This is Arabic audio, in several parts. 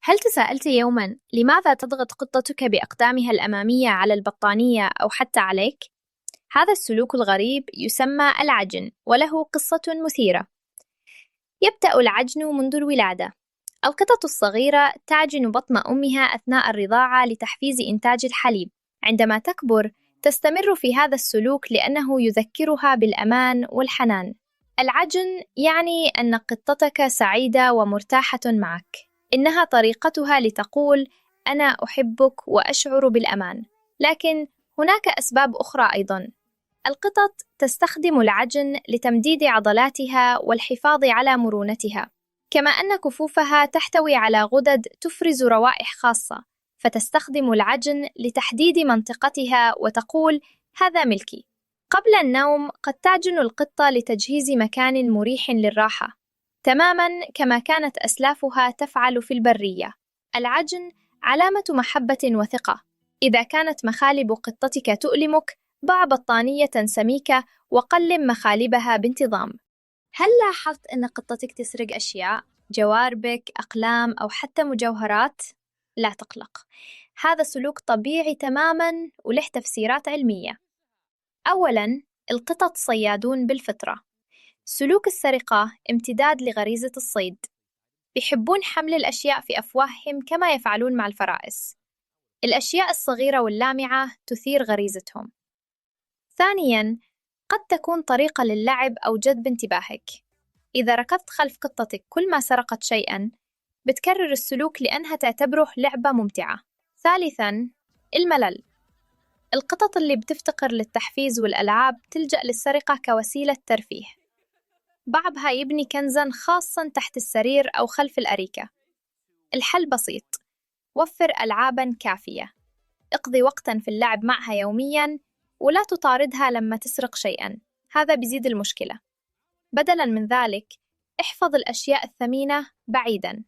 هل تساءلت يوماً لماذا تضغط قطتك بأقدامها الأمامية على البطانية أو حتى عليك؟ هذا السلوك الغريب يسمى العجن، وله قصة مثيرة. يبدأ العجن منذ الولادة. القطط الصغيرة تعجن بطن أمها أثناء الرضاعة لتحفيز إنتاج الحليب. عندما تكبر، تستمر في هذا السلوك لأنه يذكرها بالأمان والحنان. العجن يعني أن قطتك سعيدة ومرتاحة معك. إنها طريقتها لتقول: أنا أحبك وأشعر بالأمان. لكن هناك أسباب أخرى أيضاً. القطط تستخدم العجن لتمديد عضلاتها والحفاظ على مرونتها، كما أن كفوفها تحتوي على غدد تفرز روائح خاصة، فتستخدم العجن لتحديد منطقتها وتقول: هذا ملكي. قبل النوم قد تعجن القطة لتجهيز مكان مريح للراحة، تماماً كما كانت أسلافها تفعل في البرية. العجن علامة محبة وثقة. إذا كانت مخالب قطتك تؤلمك، ضع بطانية سميكة وقلم مخالبها بانتظام. هل لاحظت أن قطتك تسرق أشياء؟ جواربك، أقلام أو حتى مجوهرات؟ لا تقلق، هذا سلوك طبيعي تماماً وله تفسيرات علمية. أولاً، القطط صيادون بالفطرة. سلوك السرقة امتداد لغريزة الصيد. يحبون حمل الأشياء في أفواههم كما يفعلون مع الفرائس. الأشياء الصغيرة واللامعة تثير غريزتهم. ثانياً، قد تكون طريقة للعب أو جذب انتباهك. إذا ركضت خلف قطتك كل ما سرقت شيئاً، بتكرر السلوك لأنها تعتبره لعبة ممتعة. ثالثاً، الملل. القطط اللي بتفتقر للتحفيز والألعاب تلجأ للسرقة كوسيلة ترفيه. بعضها يبني كنزاً خاصاً تحت السرير أو خلف الأريكة. الحل بسيط: وفر ألعاباً كافية. اقضي وقتاً في اللعب معها يومياً، ولا تطاردها لما تسرق شيئاً، هذا بيزيد المشكلة. بدلاً من ذلك، احفظ الأشياء الثمينة بعيداً.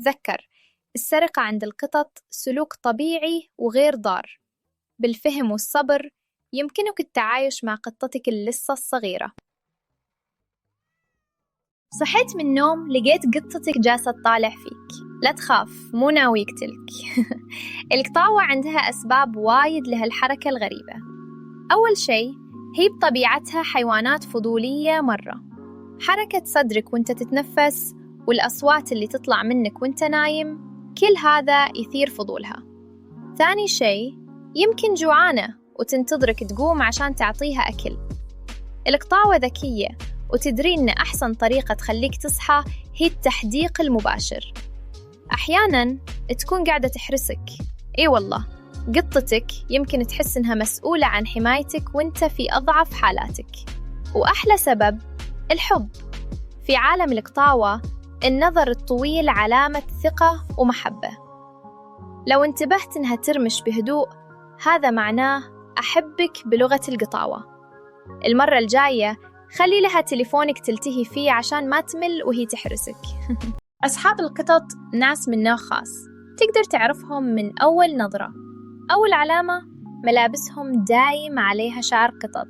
ذكر، السرقة عند القطط سلوك طبيعي وغير ضار. بالفهم والصبر يمكنك التعايش مع قطتك اللصة الصغيرة. صحيت من النوم لقيت قطتك جالسة تطالع فيك. لا تخاف، مو ناوي يقتلك. القطاوة عندها أسباب وايد لهالحركة الغريبة. أول شيء، هي بطبيعتها حيوانات فضولية مرة. حركة صدرك وانت تتنفس والأصوات اللي تطلع منك وانت نايم، كل هذا يثير فضولها. ثاني شيء، يمكن جوعانة وتنتظرك تقوم عشان تعطيها أكل. القطاوة ذكية وتدري إن أحسن طريقة تخليك تصحى هي التحديق المباشر. أحياناً تكون قاعدة تحرسك. إي والله، قطتك يمكن تحس إنها مسؤولة عن حمايتك وإنت في أضعف حالاتك. وأحلى سبب، الحب. في عالم القطاوة، النظر الطويل علامة ثقة ومحبة. لو انتبهت إنها ترمش بهدوء، هذا معناه أحبك بلغة القطاوة. المرة الجاية خلي لها تليفونك تلتهي فيه عشان ما تمل وهي تحرسك. أصحاب القطط ناس من نوع خاص، تقدر تعرفهم من أول نظرة. أول علامة، ملابسهم دايم عليها شعر قطط،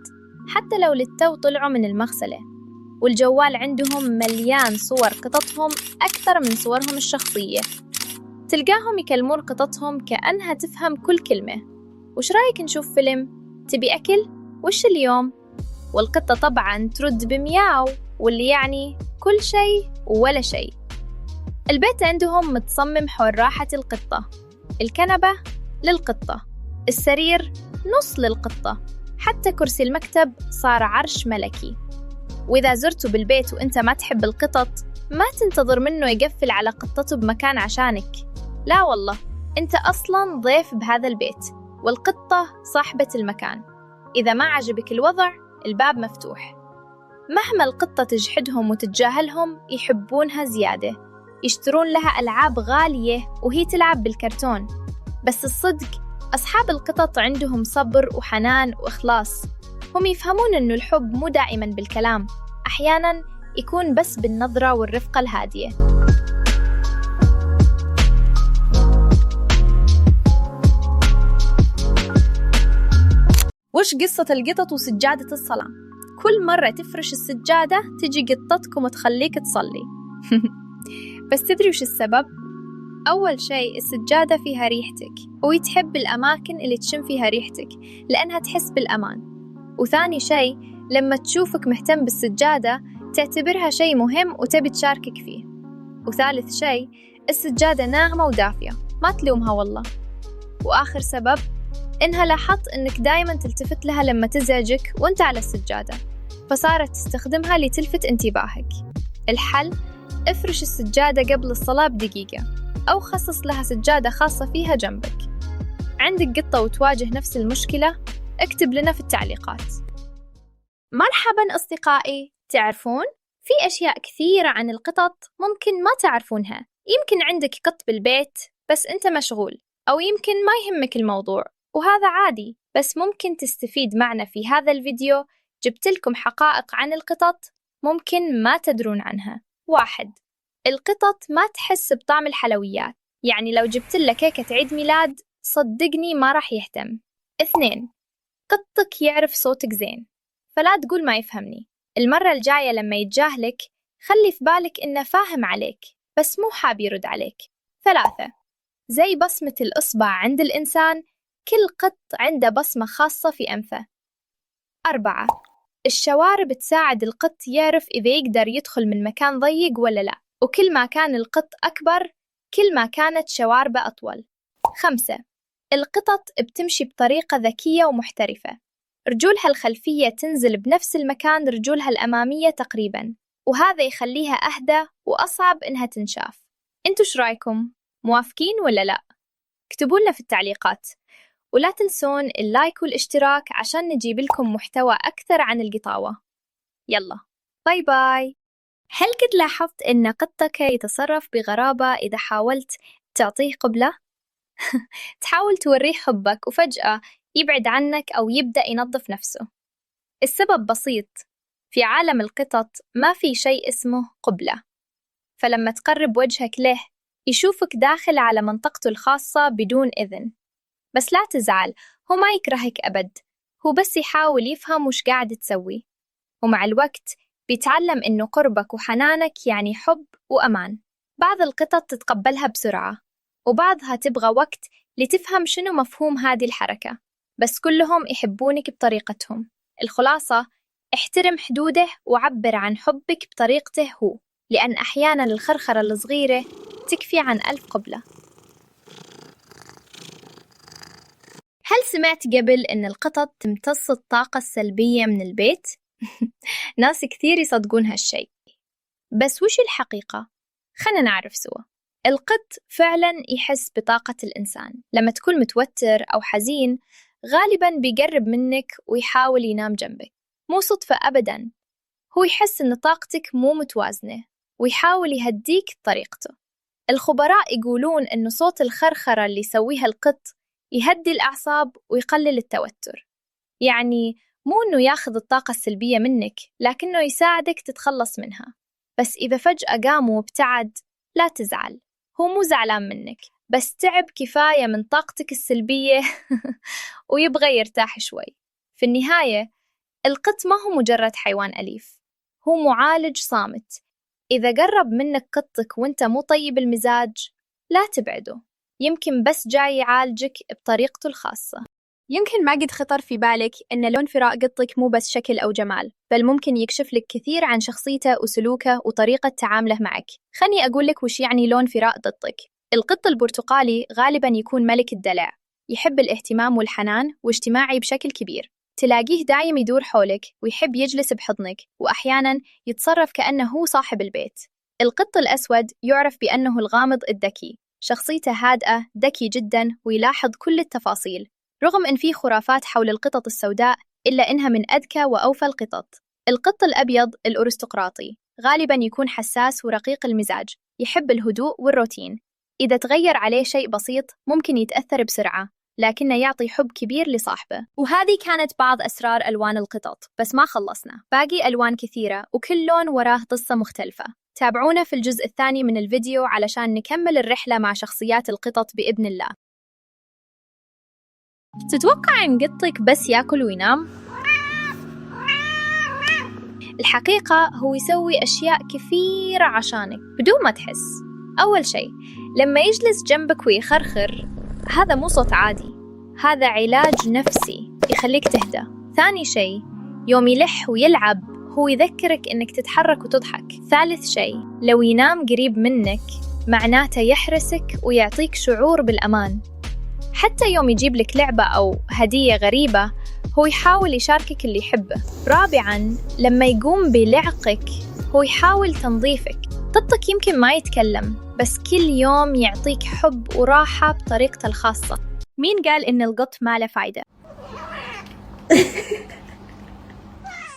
حتى لو للتو طلعوا من المغسلة. والجوال عندهم مليان صور قططهم أكثر من صورهم الشخصية. تلقاهم يكلمون قططهم كأنها تفهم كل كلمة. وش رأيك نشوف فيلم؟ تبي أكل؟ وش اليوم؟ والقطة طبعاً ترد بمياو، واللي يعني كل شيء ولا شيء. البيت عندهم متصمم حول راحة القطة. الكنبة للقطة، السرير نص للقطة، حتى كرسي المكتب صار عرش ملكي. وإذا زرته بالبيت وإنت ما تحب القطط، ما تنتظر منه يقفل على قطته بمكان عشانك. لا والله، أنت أصلاً ضيف بهذا البيت، والقطة صاحبة المكان. إذا ما عجبك الوضع، الباب مفتوح. مهما القطة تجحدهم وتتجاهلهم، يحبونها زيادة. يشترون لها ألعاب غالية وهي تلعب بالكرتون. بس الصدق، أصحاب القطط عندهم صبر وحنان وإخلاص. هم يفهمون إنه الحب مو دائماً بالكلام، أحياناً يكون بس بالنظرة والرفقة الهادية. وش قصة القطط وسجادة الصلاة؟ كل مرة تفرش السجادة تجي قطتكم وتخليك تصلي. بس تدري وش السبب؟ أول شيء السجادة فيها ريحتك، وتحب الأماكن اللي تشم فيها ريحتك لأنها تحس بالأمان. وثاني شيء لما تشوفك مهتم بالسجادة تعتبرها شيء مهم وتبي تشاركك فيه. وثالث شيء السجادة ناعمة ودافية، ما تلومها والله. وآخر سبب إنها لاحظت إنك دايماً تلتفت لها لما تزعجك وإنت على السجادة، فصارت تستخدمها لتلفت انتباهك. الحل: افرش السجادة قبل الصلاة بدقيقة، أو خصص لها سجادة خاصة فيها جنبك. عندك قطة وتواجه نفس المشكلة؟ اكتب لنا في التعليقات. مرحباً أصدقائي، تعرفون؟ في أشياء كثيرة عن القطط ممكن ما تعرفونها. يمكن عندك قط بالبيت بس أنت مشغول، أو يمكن ما يهمك الموضوع، وهذا عادي. بس ممكن تستفيد معنا في هذا الفيديو. جبت لكم حقائق عن القطط ممكن ما تدرون عنها. 1. القطط ما تحس بطعم الحلويات، يعني لو جبت له كيكة عيد ميلاد صدقني ما راح يهتم. 2. قطك يعرف صوتك زين، فلا تقول ما يفهمني. المرة الجاية لما يتجاهلك خلي في بالك إنه فاهم عليك بس مو حاب يرد عليك. 3. زي بصمة الإصبع عند الإنسان، كل قط عنده بصمة خاصة في أنفه. 4. الشوارب تساعد القط يعرف إذا يقدر يدخل من مكان ضيق ولا لا، وكل ما كان القط أكبر كل ما كانت شواربه أطول. 5. القطط بتمشي بطريقة ذكية ومحترفة، رجولها الخلفية تنزل بنفس المكان رجولها الأمامية تقريباً، وهذا يخليها أهدى وأصعب إنها تنشاف. انتوا شو رايكم؟ موافقين ولا لا؟ اكتبوا لنا في التعليقات، ولا تنسون اللايك والاشتراك عشان نجيب لكم محتوى أكثر عن القطاوة. يلا باي باي. هل قد لاحظت إن قطك يتصرف بغرابة إذا حاولت تعطيه قبلة؟ تحاول توريه حبك وفجأة يبعد عنك أو يبدأ ينظف نفسه. السبب بسيط، في عالم القطط ما في شيء اسمه قبلة، فلما تقرب وجهك له يشوفك داخل على منطقته الخاصة بدون إذن. بس لا تزعل، هو ما يكرهك أبد، هو بس يحاول يفهم وش قاعد تسوي. ومع الوقت بيتعلم إنه قربك وحنانك يعني حب وأمان. بعض القطط تتقبلها بسرعة، وبعضها تبغى وقت لتفهم شنو مفهوم هذه الحركة، بس كلهم يحبونك بطريقتهم. الخلاصة: احترم حدوده وعبر عن حبك بطريقته هو، لأن أحياناً الخرخرة الصغيرة تكفي عن 1000 قبلة. هل سمعت قبل إن القطط تمتص الطاقة السلبية من البيت؟ ناس كثير يصدقون هالشيء، بس وش الحقيقة؟ خلنا نعرف سوا. القط فعلاً يحس بطاقة الإنسان. لما تكون متوتر أو حزين غالباً بيقرب منك ويحاول ينام جنبك. مو صدفة أبداً، هو يحس إن طاقتك مو متوازنة ويحاول يهديك بطريقته. الخبراء يقولون إنه صوت الخرخرة اللي يسويها القط يهدي الأعصاب ويقلل التوتر. يعني مو إنه ياخذ الطاقة السلبية منك، لكنه يساعدك تتخلص منها. بس إذا فجأة قام وابتعد لا تزعل، هو مو زعلان منك، بس تعب كفاية من طاقتك السلبية ويبغى يرتاح شوي. في النهاية القط ما هو مجرد حيوان أليف، هو معالج صامت. إذا قرب منك قطك وانت مو طيب المزاج لا تبعده، يمكن بس جاي يعالجك بطريقته الخاصة. يمكن ما قد خطر في بالك إن لون فراء قطك مو بس شكل أو جمال، بل ممكن يكشف لك كثير عن شخصيته وسلوكه وطريقة تعامله معك. خلني أقول لك وش يعني لون فراء قطك. القط البرتقالي غالباً يكون ملك الدلع، يحب الاهتمام والحنان واجتماعي بشكل كبير. تلاقيه دايم يدور حولك ويحب يجلس بحضنك، وأحياناً يتصرف كأنه هو صاحب البيت. القط الأسود يعرف بأنه الغامض الذكي، شخصيته هادئة، ذكي جداً ويلاحظ كل التفاصيل. رغم أن في خرافات حول القطط السوداء إلا إنها من أذكى وأوفى القطط. القط الأبيض الأرستقراطي غالباً يكون حساس ورقيق المزاج، يحب الهدوء والروتين. إذا تغير عليه شيء بسيط ممكن يتأثر بسرعة، لكنه يعطي حب كبير لصاحبه. وهذه كانت بعض أسرار ألوان القطط، بس ما خلصنا، باقي ألوان كثيرة وكل لون وراه قصة مختلفة. تابعونا في الجزء الثاني من الفيديو علشان نكمل الرحلة مع شخصيات القطط بإذن الله. تتوقع إن قطك بس يأكل وينام؟ الحقيقة هو يسوي أشياء كثيرة عشانك بدون ما تحس. أول شيء، لما يجلس جنبك ويخرخر، هذا مو صوت عادي، هذا علاج نفسي يخليك تهدى. ثاني شيء، يوم يلح ويلعب هو يذكرك إنك تتحرك وتضحك. ثالث شيء، لو ينام قريب منك معناته يحرسك ويعطيك شعور بالأمان. حتى يوم يجيب لك لعبة أو هدية غريبة هو يحاول يشاركك اللي يحبه. رابعاً، لما يقوم بلعقك هو يحاول تنظيفك. قطك يمكن ما يتكلم، بس كل يوم يعطيك حب وراحة بطريقته الخاصة. مين قال إن القط ما له فايدة؟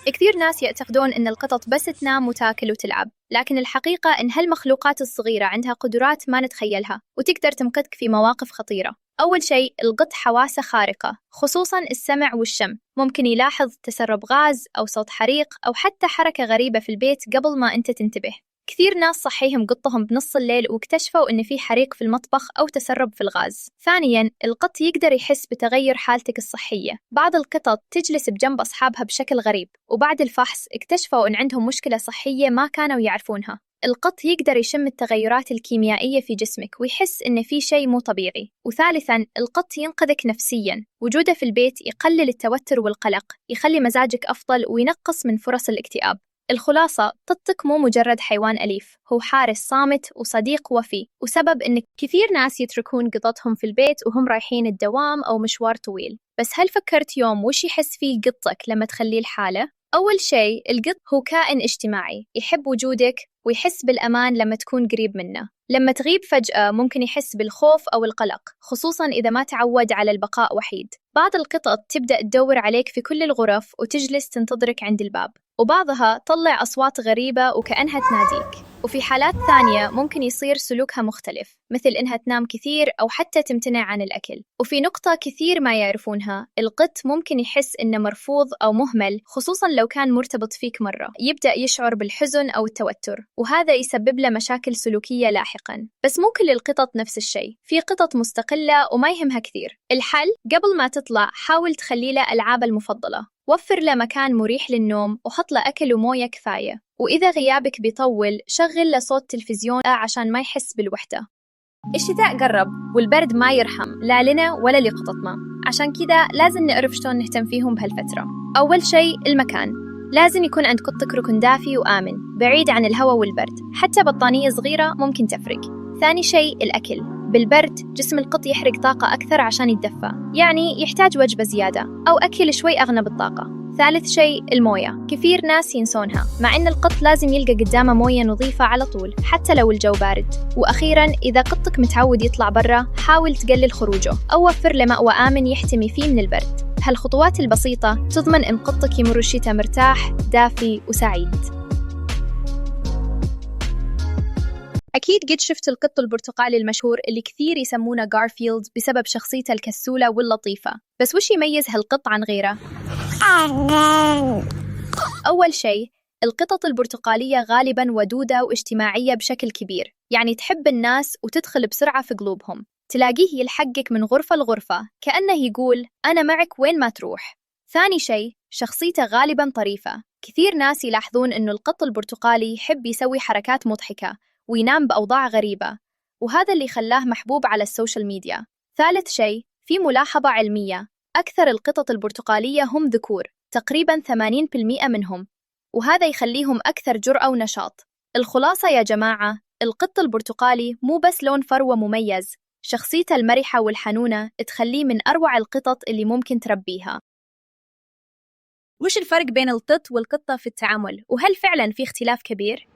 كثير ناس يعتقدون إن القطط بس تنام وتاكل وتلعب، لكن الحقيقة إن هالمخلوقات الصغيرة عندها قدرات ما نتخيلها وتقدر تنقذك في مواقف خطيرة. أول شيء، القط حواسه خارقة، خصوصاً السمع والشم. ممكن يلاحظ تسرب غاز أو صوت حريق أو حتى حركة غريبة في البيت قبل ما أنت تنتبه. كثير ناس صحيهم قطهم بنص الليل واكتشفوا إن في حريق في المطبخ أو تسرب في الغاز. ثانياً، القط يقدر يحس بتغير حالتك الصحية. بعض القطط تجلس بجنب أصحابها بشكل غريب، وبعد الفحص اكتشفوا إن عندهم مشكلة صحية ما كانوا يعرفونها. القط يقدر يشم التغيرات الكيميائية في جسمك ويحس إن في شيء مو طبيعي. وثالثاً، القط ينقذك نفسياً. وجوده في البيت يقلل التوتر والقلق، يخلي مزاجك أفضل وينقص من فرص الاكتئاب. الخلاصة، قطك مو مجرد حيوان أليف، هو حارس صامت وصديق وفي، وسبب إن كثير ناس يتركون قططهم في البيت وهم رايحين الدوام أو مشوار طويل. بس هل فكرت يوم وش يحس فيه قطك لما تخليه لحاله؟ أول شيء، القط هو كائن اجتماعي، يحب وجودك ويحس بالأمان لما تكون قريب منه. لما تغيب فجأة ممكن يحس بالخوف أو القلق، خصوصاً إذا ما تعود على البقاء وحيد. بعض القطط تبدأ تدور عليك في كل الغرف وتجلس تنتظرك عند الباب، وبعضها تطلع أصوات غريبة وكأنها تناديك. وفي حالات ثانية ممكن يصير سلوكها مختلف، مثل إنها تنام كثير أو حتى تمتنع عن الأكل. وفي نقطة كثير ما يعرفونها، القط ممكن يحس إنه مرفوض أو مهمل، خصوصاً لو كان مرتبط فيك مرة. يبدأ يشعر بالحزن أو التوتر، وهذا يسبب له مشاكل سلوكية لاحقاً. بس مو كل القطط نفس الشيء، في قطط مستقلة وما يهمها كثير. الحل، قبل ما تطلع حاول تخلي له ألعابه المفضلة، وفر له مكان مريح للنوم وحط له أكل وموية كفاية. وإذا غيابك بيطول شغل له صوت تلفزيون عشان ما يحس بالوحدة. الشتاء قرب والبرد ما يرحم لا لنا ولا لقططنا، عشان كذا لازم نعرف شلون نهتم فيهم بهالفترة. أول شيء، المكان. لازم يكون عند قطك ركن دافي وآمن بعيد عن الهواء والبرد، حتى بطانية صغيرة ممكن تفرق. ثاني شيء، الأكل. بالبرد جسم القط يحرق طاقة أكثر عشان يتدفى، يعني يحتاج وجبة زيادة أو أكل شوي أغنى بالطاقة. ثالث شيء، الموية. كثير ناس ينسونها، مع إن القط لازم يلقى قدامه موية نظيفة على طول حتى لو الجو بارد. وأخيراً، إذا قطك متعود يطلع برا حاول تقلل خروجه أو وفر له مأوى آمن يحتمي فيه من البرد. هالخطوات البسيطة تضمن إن قطك يمر الشتاء مرتاح، دافي وسعيد. أكيد قد شفت القط البرتقالي المشهور اللي كثير يسمونه غارفيلد بسبب شخصيته الكسولة واللطيفة. بس وش يميز هالقط عن غيره؟ أول شيء، القطط البرتقالية غالباً ودودة واجتماعية بشكل كبير، يعني تحب الناس وتدخل بسرعة في قلوبهم. تلاقيه يلحقك من غرفة لغرفة كأنه يقول أنا معك وين ما تروح. ثاني شيء، شخصيته غالباً طريفة. كثير ناس يلاحظون إنه القط البرتقالي يحب يسوي حركات مضحكة وينام بأوضاع غريبة، وهذا اللي خلاه محبوب على السوشيال ميديا. ثالث شيء، في ملاحظة علمية، أكثر القطط البرتقالية هم ذكور، تقريباً 80% منهم، وهذا يخليهم أكثر جرأة ونشاط. الخلاصة يا جماعة، القط البرتقالي مو بس لون فروة مميز، شخصيته المرحة والحنونة تخليه من أروع القطط اللي ممكن تربيها. وش الفرق بين القط والقطة في التعامل؟ وهل فعلاً في اختلاف كبير؟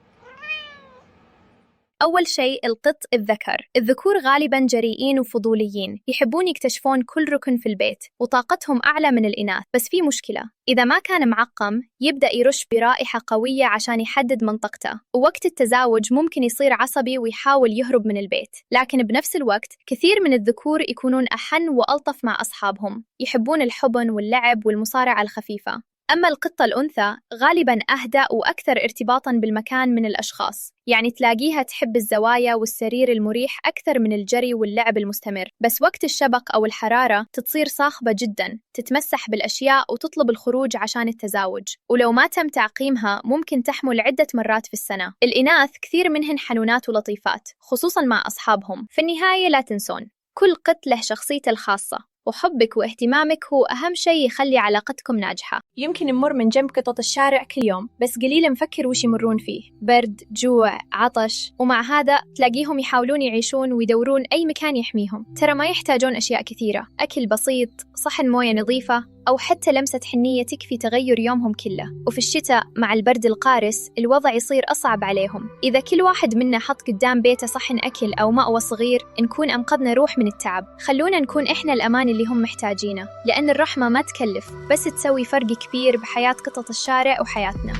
أول شيء، القط الذكر. الذكور غالباً جريئين وفضوليين، يحبون يكتشفون كل ركن في البيت وطاقتهم أعلى من الإناث. بس في مشكلة، إذا ما كان معقم يبدأ يرش برائحة قوية عشان يحدد منطقته، ووقت التزاوج ممكن يصير عصبي ويحاول يهرب من البيت. لكن بنفس الوقت كثير من الذكور يكونون أحن وألطف مع أصحابهم، يحبون الحضن واللعب والمصارعة الخفيفة. أما القطة الأنثى غالباً أهدأ وأكثر ارتباطاً بالمكان من الأشخاص، يعني تلاقيها تحب الزوايا والسرير المريح أكثر من الجري واللعب المستمر، بس وقت الشبق أو الحرارة تتصير صاخبة جداً، تتمسح بالأشياء وتطلب الخروج عشان التزاوج، ولو ما تم تعقيمها ممكن تحمل عدة مرات في السنة. الإناث كثير منهن حنونات ولطيفات، خصوصاً مع أصحابهم. في النهاية لا تنسون، كل قط له شخصيته الخاصة، وحبك واهتمامك هو أهم شيء يخلي علاقتكم ناجحة. يمكن نمر من جنب قطط الشارع كل يوم، بس قليل نفكر وش يمرون فيه، برد، جوع، عطش، ومع هذا تلاقيهم يحاولون يعيشون ويدورون أي مكان يحميهم. ترى ما يحتاجون أشياء كثيرة، أكل بسيط، صحن موية نظيفة، أو حتى لمسة حنية تكفي تغير يومهم كله. وفي الشتاء مع البرد القارس الوضع يصير أصعب عليهم. إذا كل واحد منا حط قدام بيته صحن أكل أو مأوى صغير نكون أنقذنا روح من التعب. خلونا نكون إحنا الأمان اللي هم محتاجينه، لأن الرحمة ما تكلف، بس تسوي فرق كبير بحياة قطط الشارع وحياتنا.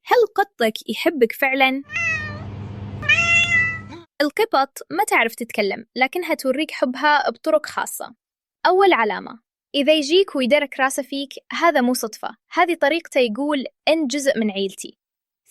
هل قطك يحبك فعلاً؟ القطط ما تعرف تتكلم، لكنها توريك حبها بطرق خاصة. أول علامة، إذا يجيك ويدرك راسه فيك هذا مو صدفة، هذه طريقته يقول أنت جزء من عيلتي.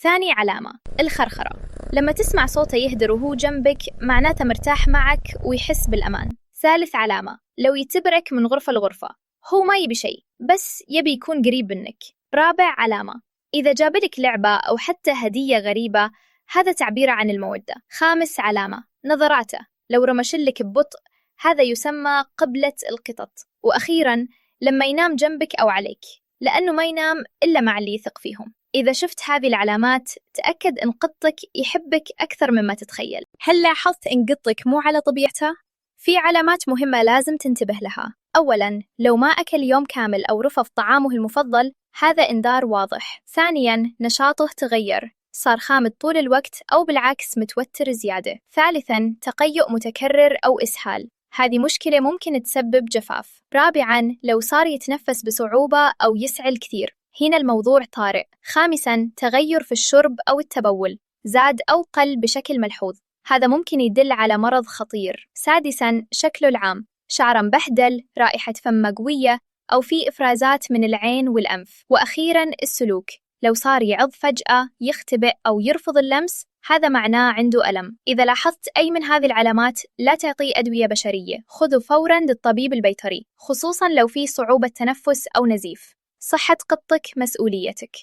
ثاني علامة، الخرخرة، لما تسمع صوته يهدر وهو جنبك معناته مرتاح معك ويحس بالأمان. ثالث علامة، لو يتبرك من غرفة لغرفة، هو ما يبي شيء بس يبي يكون قريب منك. رابع علامة، إذا جابلك لعبة أو حتى هدية غريبة، هذا تعبير عن المودة. خامس علامة، نظراته، لو رمشلك ببطء هذا يسمى قبلة القطط. وأخيراً، لما ينام جنبك أو عليك، لأنه ما ينام إلا مع اللي يثق فيهم. إذا شفت هذه العلامات تأكد إن قطك يحبك أكثر مما تتخيل. هل لاحظت إن قطك مو على طبيعته؟ في علامات مهمة لازم تنتبه لها. أولاً، لو ما أكل يوم كامل أو رفض طعامه المفضل، هذا إنذار واضح. ثانياً، نشاطه تغير، صار خامد طول الوقت أو بالعكس متوتر زيادة. ثالثاً، تقيؤ متكرر أو إسهال، هذه مشكلة ممكن تسبب جفاف. رابعاً، لو صار يتنفس بصعوبة أو يسعل كثير، هنا الموضوع طارئ. خامساً، تغير في الشرب أو التبول، زاد أو قل بشكل ملحوظ، هذا ممكن يدل على مرض خطير. سادساً، شكله العام، شعره مبهدل، رائحة فمه قوية، أو في إفرازات من العين والأنف. وأخيراً، السلوك، لو صار يعض فجأة، يختبئ أو يرفض اللمس، هذا معناه عنده ألم. إذا لاحظت أي من هذه العلامات لا تعطيه أدوية بشرية، خذه فوراً للطبيب البيطري، خصوصاً لو في صعوبة تنفس أو نزيف. صحة قطك مسؤوليتك.